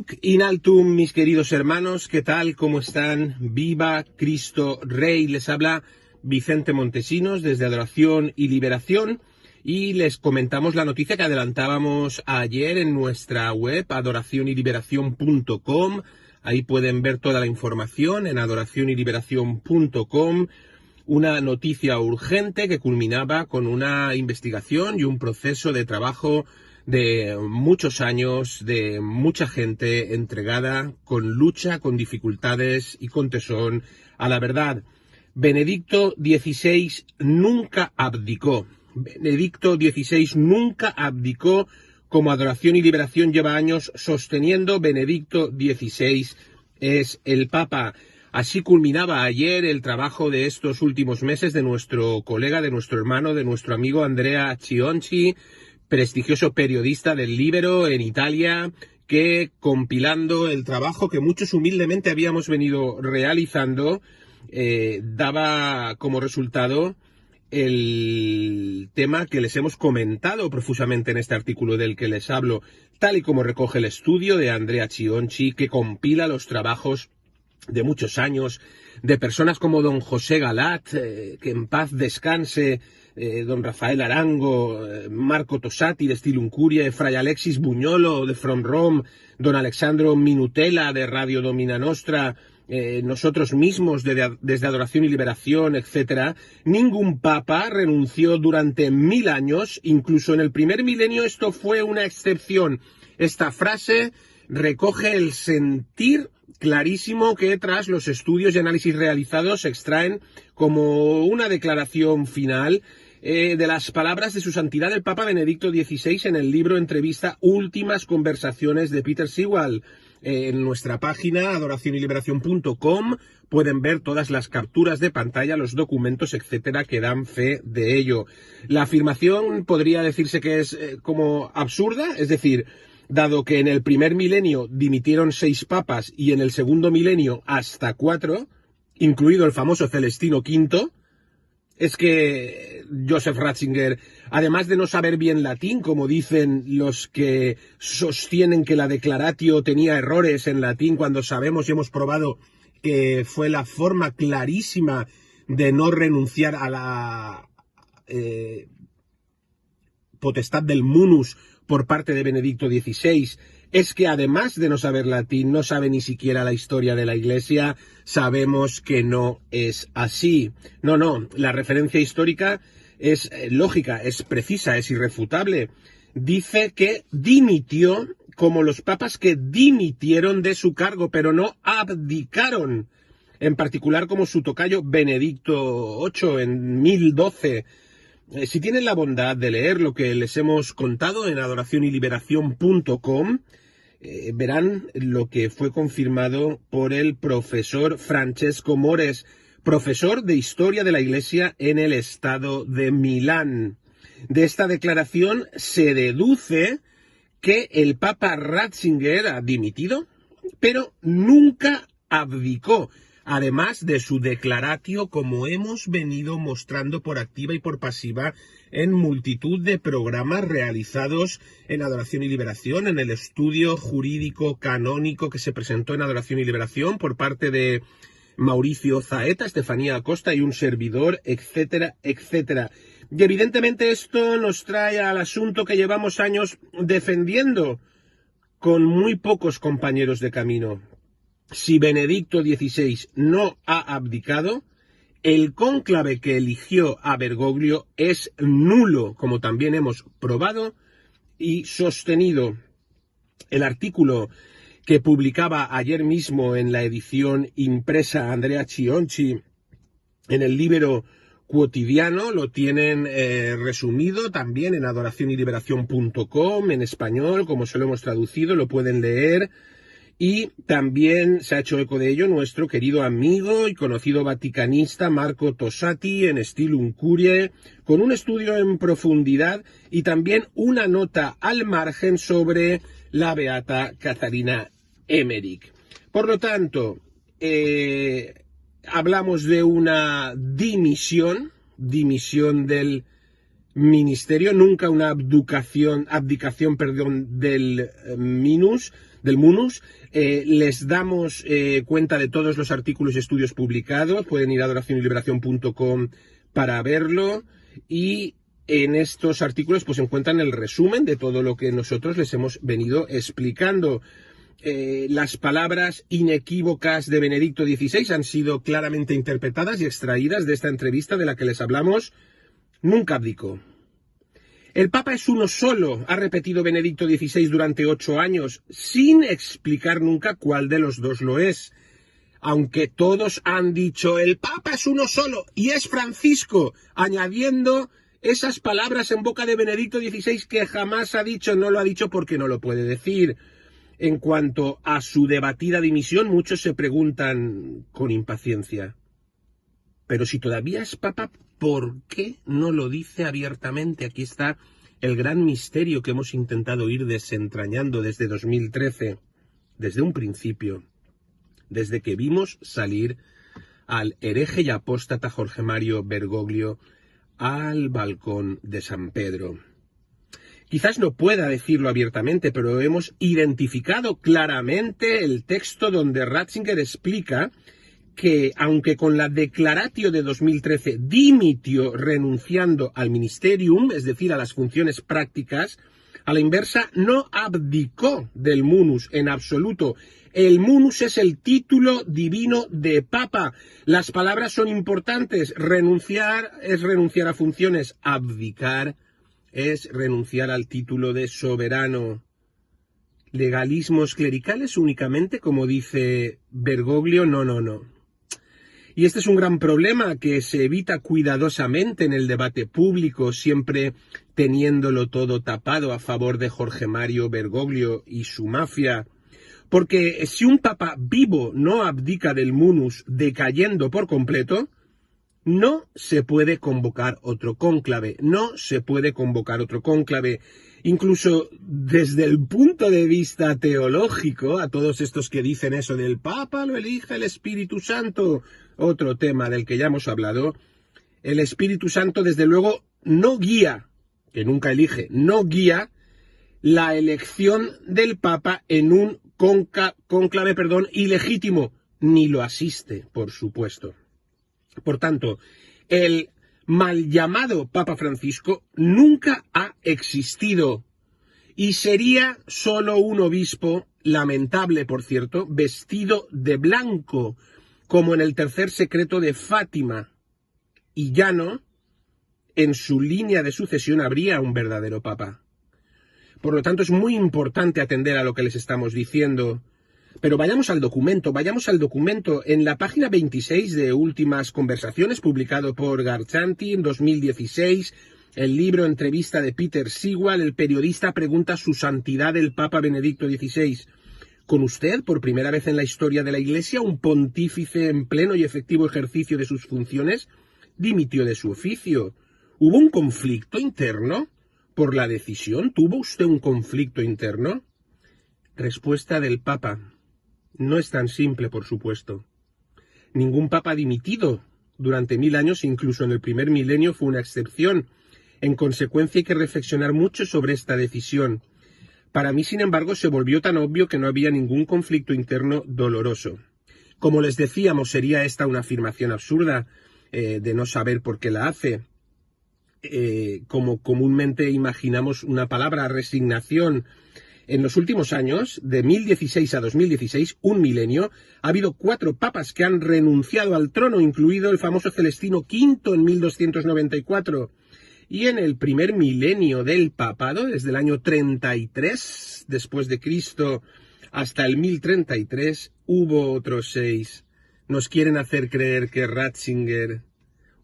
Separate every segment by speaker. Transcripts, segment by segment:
Speaker 1: Nunc in altum, mis queridos hermanos, ¿qué tal? ¿Cómo están? Viva Cristo Rey. Les habla Vicente Montesinos desde Adoración y Liberación y les comentamos la noticia que adelantábamos ayer en nuestra web adoracionnyliberacion.com. Ahí pueden ver toda la información en adoracionnyliberacion.com. Una noticia urgente que culminaba con una investigación y un proceso de trabajo de muchos años, de mucha gente entregada, con lucha, con dificultades y con tesón a la verdad. Benedicto XVI nunca abdicó. Benedicto XVI nunca abdicó, como Adoración y Liberación lleva años sosteniendo. Benedicto XVI es el Papa. Así culminaba ayer el trabajo de estos últimos meses de nuestro colega, de nuestro hermano, de nuestro amigo Andrea Cionci, prestigioso periodista del Libero en Italia, que compilando el trabajo que muchos humildemente habíamos venido realizando, daba como resultado el tema que les hemos comentado profusamente en este artículo del que les hablo, tal y como recoge el estudio de Andrea Cionci, que compila los trabajos de muchos años, de personas como don José Galat, que en paz descanse, don Rafael Arango, Marco Tosati de Stilum Curiae, Fray Alexis Buñolo de From Rome, don Alexandro Minutela de Radio Domina Nostra, nosotros mismos desde Adoración y Liberación, etc. Ningún papa renunció durante 1000 años, incluso en el primer milenio esto fue una excepción. Esta frase recoge el sentir clarísimo que tras los estudios y análisis realizados se extraen como una declaración final de las palabras de su santidad el Papa Benedicto XVI en el libro Entrevista Últimas Conversaciones de Peter Sewall. En nuestra página adoracionnyliberacion.com pueden ver todas las capturas de pantalla, los documentos, etcétera, que dan fe de ello. La afirmación podría decirse que es como absurda, es decir, dado que en el primer milenio dimitieron 6 papas y en el segundo milenio hasta 4, incluido el famoso Celestino V, es que Joseph Ratzinger, además de no saber bien latín, como dicen los que sostienen que la Declaratio tenía errores en latín, cuando sabemos y hemos probado que fue la forma clarísima de no renunciar a la potestad del munus por parte de Benedicto XVI, es que además de no saber latín, no sabe ni siquiera la historia de la Iglesia. Sabemos que no es así. No, la referencia histórica es lógica, es precisa, es irrefutable. Dice que dimitió como los papas que dimitieron de su cargo, pero no abdicaron. En particular como su tocayo Benedicto VIII en 1012. Si tienen la bondad de leer lo que les hemos contado en adoracionnyliberacion.com, verán lo que fue confirmado por el profesor Francesco Mores, profesor de Historia de la Iglesia en el estado de Milán. De esta declaración se deduce que el Papa Ratzinger ha dimitido, pero nunca abdicó, además de su declaratio, como hemos venido mostrando por activa y por pasiva en multitud de programas realizados en Adoración y Liberación, en el estudio jurídico canónico que se presentó en Adoración y Liberación por parte de Mauricio Zaeta, Estefanía Acosta y un servidor, etcétera, etcétera. Y evidentemente esto nos trae al asunto que llevamos años defendiendo con muy pocos compañeros de camino. Si Benedicto XVI no ha abdicado, el cónclave que eligió a Bergoglio es nulo, como también hemos probado y sostenido. El artículo que publicaba ayer mismo en la edición impresa Andrea Cionci en el Libero Quotidiano lo tienen resumido también en adoracionnyliberacion.com en español, como se lo hemos traducido, lo pueden leer. Y también se ha hecho eco de ello nuestro querido amigo y conocido vaticanista Marco Tosati en Stilum Curiae, con un estudio en profundidad y también una nota al margen sobre la beata Catarina Emmerich. Por lo tanto, hablamos de una dimisión del ministerio, nunca una abdicación del minus, del Munus. Les damos cuenta de todos los artículos y estudios publicados. Pueden ir a adoracionyLiberación.com para verlo. Y en estos artículos pues encuentran el resumen de todo lo que nosotros les hemos venido explicando. Las palabras inequívocas de Benedicto XVI han sido claramente interpretadas y extraídas de esta entrevista de la que les hablamos. Nunca abdicó. El Papa es uno solo, ha repetido Benedicto XVI durante 8 años, sin explicar nunca cuál de los dos lo es. Aunque todos han dicho, el Papa es uno solo, y es Francisco, añadiendo esas palabras en boca de Benedicto XVI que jamás ha dicho, no lo ha dicho porque no lo puede decir. En cuanto a su debatida dimisión, muchos se preguntan con impaciencia, pero si todavía es Papa, ¿por qué no lo dice abiertamente? Aquí está el gran misterio que hemos intentado ir desentrañando desde 2013, desde un principio, desde que vimos salir al hereje y apóstata Jorge Mario Bergoglio al balcón de San Pedro. Quizás no pueda decirlo abiertamente, pero hemos identificado claramente el texto donde Ratzinger explica que, aunque con la Declaratio de 2013 dimitió renunciando al ministerium, es decir, a las funciones prácticas, a la inversa no abdicó del munus en absoluto. El munus es el título divino de Papa. Las palabras son importantes. Renunciar es renunciar a funciones. Abdicar es renunciar al título de soberano. Legalismos clericales únicamente, como dice Bergoglio, no. Y este es un gran problema que se evita cuidadosamente en el debate público, siempre teniéndolo todo tapado a favor de Jorge Mario Bergoglio y su mafia. Porque si un papa vivo no abdica del munus decayendo por completo, no se puede convocar otro cónclave, Incluso desde el punto de vista teológico, a todos estos que dicen eso del Papa lo elige el Espíritu Santo, otro tema del que ya hemos hablado, el Espíritu Santo desde luego no guía, que nunca elige, no guía la elección del Papa en un cónclave ilegítimo, ni lo asiste, por supuesto. Por tanto, el mal llamado Papa Francisco nunca ha existido y sería solo un obispo, lamentable por cierto, vestido de blanco, como en el tercer secreto de Fátima, y ya no, en su línea de sucesión habría un verdadero Papa. Por lo tanto, es muy importante atender a lo que les estamos diciendo. Pero vayamos al documento. En la página 26 de Últimas Conversaciones, publicado por Garchanti en 2016, el libro Entrevista de Peter Sewall, el periodista pregunta a su santidad el Papa Benedicto XVI: ¿con usted, por primera vez en la historia de la Iglesia, un pontífice en pleno y efectivo ejercicio de sus funciones dimitió de su oficio? ¿Hubo un conflicto interno por la decisión? ¿Tuvo usted un conflicto interno? Respuesta del Papa: no es tan simple, por supuesto. Ningún papa ha dimitido durante 1000 años, incluso en el primer milenio fue una excepción. En consecuencia, hay que reflexionar mucho sobre esta decisión. Para mí, sin embargo, se volvió tan obvio que no había ningún conflicto interno doloroso. Como les decíamos, sería esta una afirmación absurda de no saber por qué la hace. Como comúnmente imaginamos una palabra, resignación. En los últimos años, de 1016 a 2016, un milenio, ha habido 4 papas que han renunciado al trono, incluido el famoso Celestino V en 1294. Y en el primer milenio del papado, desde el año 33 después de Cristo hasta el 1033, hubo otros 6. Nos quieren hacer creer que Ratzinger,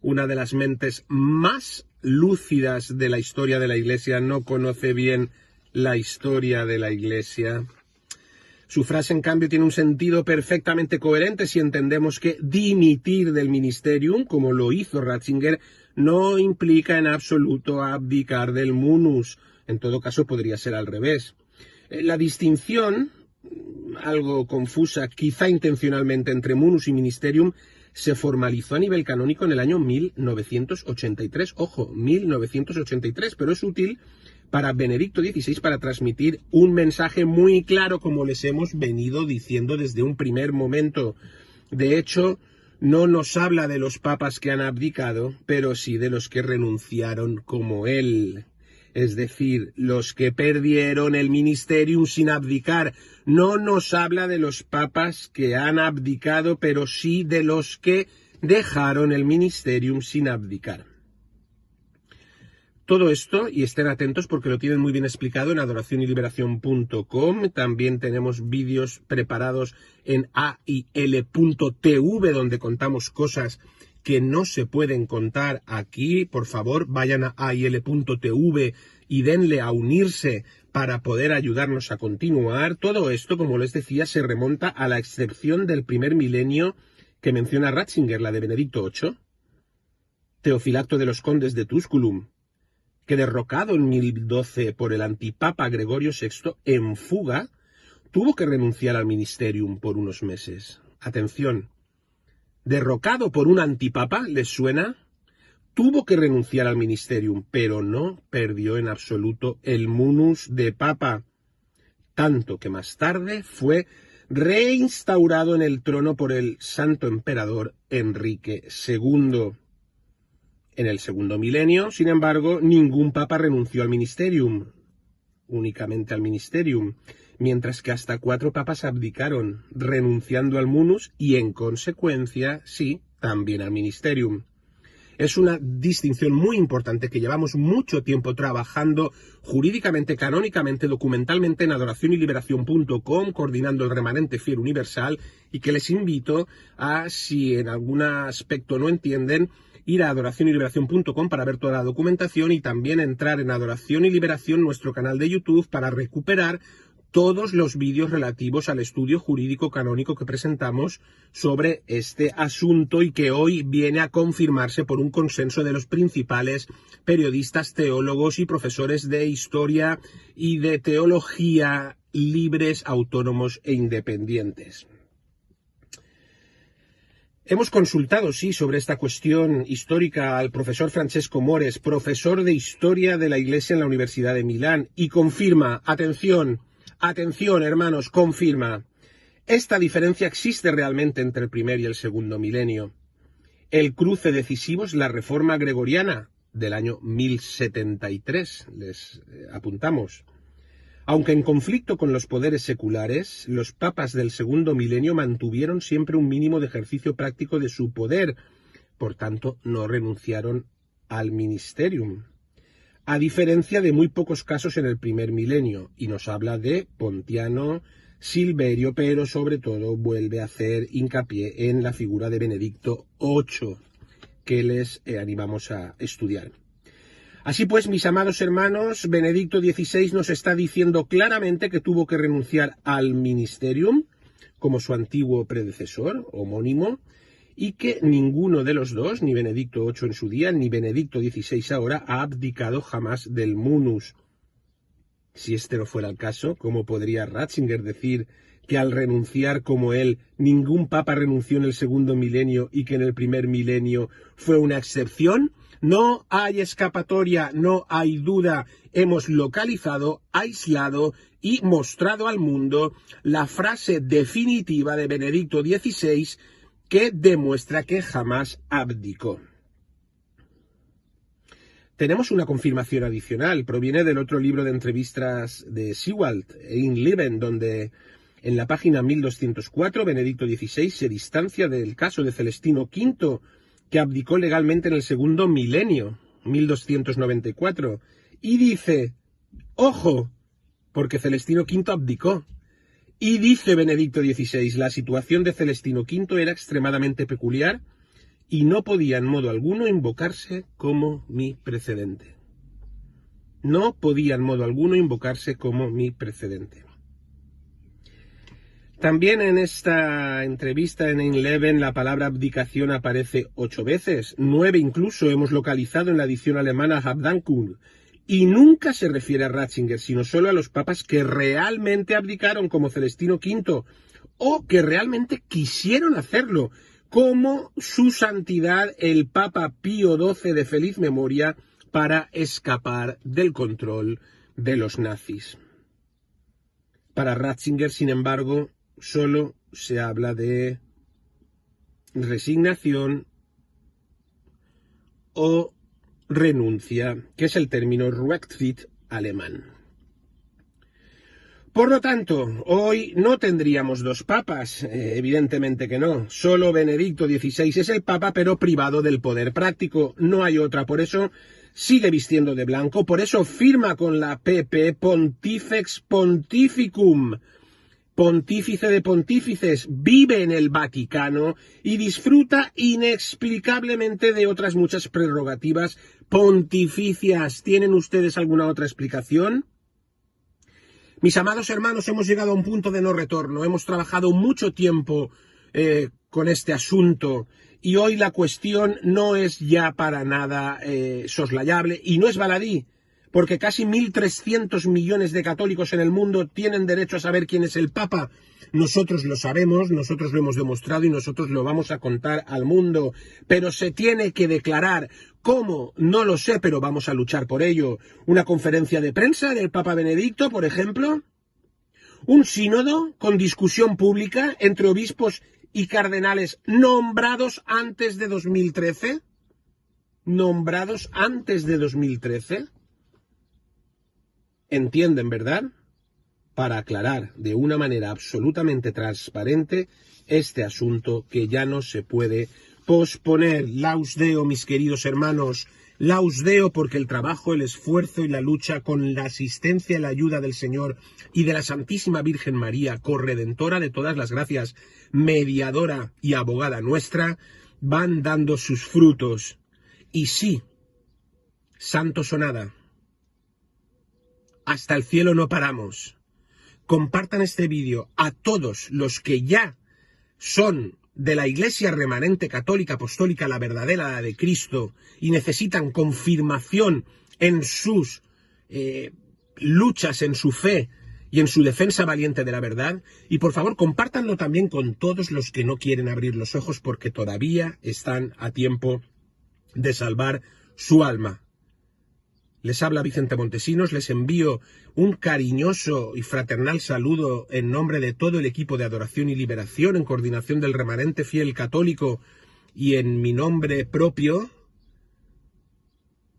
Speaker 1: una de las mentes más lúcidas de la historia de la Iglesia, no conoce bien la historia de la Iglesia. Su frase, en cambio, tiene un sentido perfectamente coherente si entendemos que dimitir del ministerium, como lo hizo Ratzinger, no implica en absoluto abdicar del munus. En todo caso, podría ser al revés. La distinción, algo confusa, quizá intencionalmente, entre munus y ministerium, se formalizó a nivel canónico en el año 1983. Ojo, 1983, pero es útil para Benedicto XVI para transmitir un mensaje muy claro, como les hemos venido diciendo desde un primer momento. De hecho, no nos habla de los papas que han abdicado, pero sí de los que renunciaron como él. Es decir, los que perdieron el ministerium sin abdicar. No nos habla de los papas que han abdicado, pero sí de los que dejaron el ministerium sin abdicar. Todo esto, y estén atentos porque lo tienen muy bien explicado en adoracionyLiberación.com. También tenemos vídeos preparados en AIL.tv donde contamos cosas que no se pueden contar aquí. Por favor, vayan a AIL.tv y denle a unirse para poder ayudarnos a continuar. Todo esto, como les decía, se remonta a la excepción del primer milenio que menciona Ratzinger, la de Benedicto VIII, Teofilacto de los Condes de Tusculum, que derrocado en 1012 por el antipapa Gregorio VI, en fuga, tuvo que renunciar al ministerium por unos meses. Atención, derrocado por un antipapa, ¿les suena? Tuvo que renunciar al ministerium, pero no perdió en absoluto el munus de papa, tanto que más tarde fue reinstaurado en el trono por el santo emperador Enrique II. En el segundo milenio, sin embargo, ningún papa renunció al ministerium, únicamente al ministerium, mientras que hasta 4 papas abdicaron, renunciando al munus y, en consecuencia, sí, también al ministerium. Es una distinción muy importante que llevamos mucho tiempo trabajando jurídicamente, canónicamente, documentalmente en adoracionyLiberación.com, coordinando el remanente fiel universal, y que les invito a, si en algún aspecto no entienden, ir a adoracionyLiberación.com para ver toda la documentación y también entrar en Adoración y Liberación, nuestro canal de YouTube, para recuperar todos los vídeos relativos al estudio jurídico canónico que presentamos sobre este asunto y que hoy viene a confirmarse por un consenso de los principales periodistas, teólogos y profesores de historia y de teología libres, autónomos e independientes. Hemos consultado, sí, sobre esta cuestión histórica al profesor Francesco Mores, profesor de Historia de la Iglesia en la Universidad de Milán, y confirma, atención, hermanos, confirma, esta diferencia existe realmente entre el primer y el segundo milenio. El cruce decisivo es la Reforma Gregoriana del año 1073, les apuntamos. Aunque en conflicto con los poderes seculares, los papas del segundo milenio mantuvieron siempre un mínimo de ejercicio práctico de su poder, por tanto no renunciaron al ministerium, a diferencia de muy pocos casos en el primer milenio, y nos habla de Pontiano, Silverio, pero sobre todo vuelve a hacer hincapié en la figura de Benedicto VIII, que les animamos a estudiar. Así pues, mis amados hermanos, Benedicto XVI nos está diciendo claramente que tuvo que renunciar al ministerium, como su antiguo predecesor, homónimo, y que ninguno de los dos, ni Benedicto VIII en su día, ni Benedicto XVI ahora, ha abdicado jamás del munus. Si este no fuera el caso, ¿cómo podría Ratzinger decir que al renunciar como él, ningún papa renunció en el segundo milenio y que en el primer milenio fue una excepción? No hay escapatoria, no hay duda. Hemos localizado, aislado y mostrado al mundo la frase definitiva de Benedicto XVI que demuestra que jamás abdicó. Tenemos una confirmación adicional, proviene del otro libro de entrevistas de Seewald, In Leben, donde en la página 1204 Benedicto XVI se distancia del caso de Celestino V, que abdicó legalmente en el segundo milenio, 1294, y dice, ojo, porque Celestino V abdicó. Y dice Benedicto XVI, la situación de Celestino V era extremadamente peculiar y no podía en modo alguno invocarse como mi precedente. No podía en modo alguno invocarse como mi precedente. También en esta entrevista en In Leben la palabra abdicación aparece 8 veces, 9 incluso hemos localizado en la edición alemana Abdankung, y nunca se refiere a Ratzinger, sino solo a los papas que realmente abdicaron, como Celestino V, o que realmente quisieron hacerlo, como su santidad el Papa Pío XII de feliz memoria, para escapar del control de los nazis. Para Ratzinger, sin embargo, solo se habla de resignación o renuncia, que es el término Rücktritt alemán. Por lo tanto, hoy no tendríamos dos papas, evidentemente que no. Solo Benedicto XVI es el papa, pero privado del poder práctico. No hay otra, por eso sigue vistiendo de blanco, por eso firma con la PP Pontifex Pontificum, pontífice de pontífices, vive en el Vaticano y disfruta inexplicablemente de otras muchas prerrogativas pontificias. ¿Tienen ustedes alguna otra explicación? Mis amados hermanos, hemos llegado a un punto de no retorno. Hemos trabajado mucho tiempo con este asunto y hoy la cuestión no es ya para nada soslayable y no es baladí, porque casi 1.300 millones de católicos en el mundo tienen derecho a saber quién es el Papa. Nosotros lo sabemos, nosotros lo hemos demostrado y nosotros lo vamos a contar al mundo, pero se tiene que declarar. ¿Cómo? No lo sé, pero vamos a luchar por ello. ¿Una conferencia de prensa del Papa Benedicto, por ejemplo? ¿Un sínodo con discusión pública entre obispos y cardenales nombrados antes de 2013? ¿Nombrados antes de 2013? ¿Entienden, verdad? Para aclarar de una manera absolutamente transparente este asunto que ya no se puede posponer. Laus Deo, mis queridos hermanos, laus Deo, porque el trabajo, el esfuerzo y la lucha con la asistencia y la ayuda del Señor y de la Santísima Virgen María, corredentora de todas las gracias, mediadora y abogada nuestra, van dando sus frutos. Y sí, santo sonada, hasta el cielo no paramos. Compartan este vídeo a todos los que ya son de la Iglesia remanente católica apostólica, la verdadera, la de Cristo, y necesitan confirmación en sus luchas, en su fe y en su defensa valiente de la verdad. Y por favor, compártanlo también con todos los que no quieren abrir los ojos, porque todavía están a tiempo de salvar su alma. Les habla Vicente Montesinos, les envío un cariñoso y fraternal saludo en nombre de todo el equipo de Adoración y Liberación, en coordinación del remanente fiel católico y en mi nombre propio.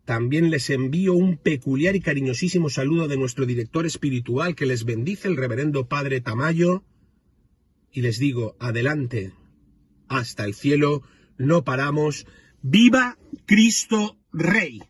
Speaker 1: También les envío un peculiar y cariñosísimo saludo de nuestro director espiritual, que les bendice, el reverendo Padre Tamayo, y les digo, adelante, hasta el cielo, no paramos. ¡Viva Cristo Rey!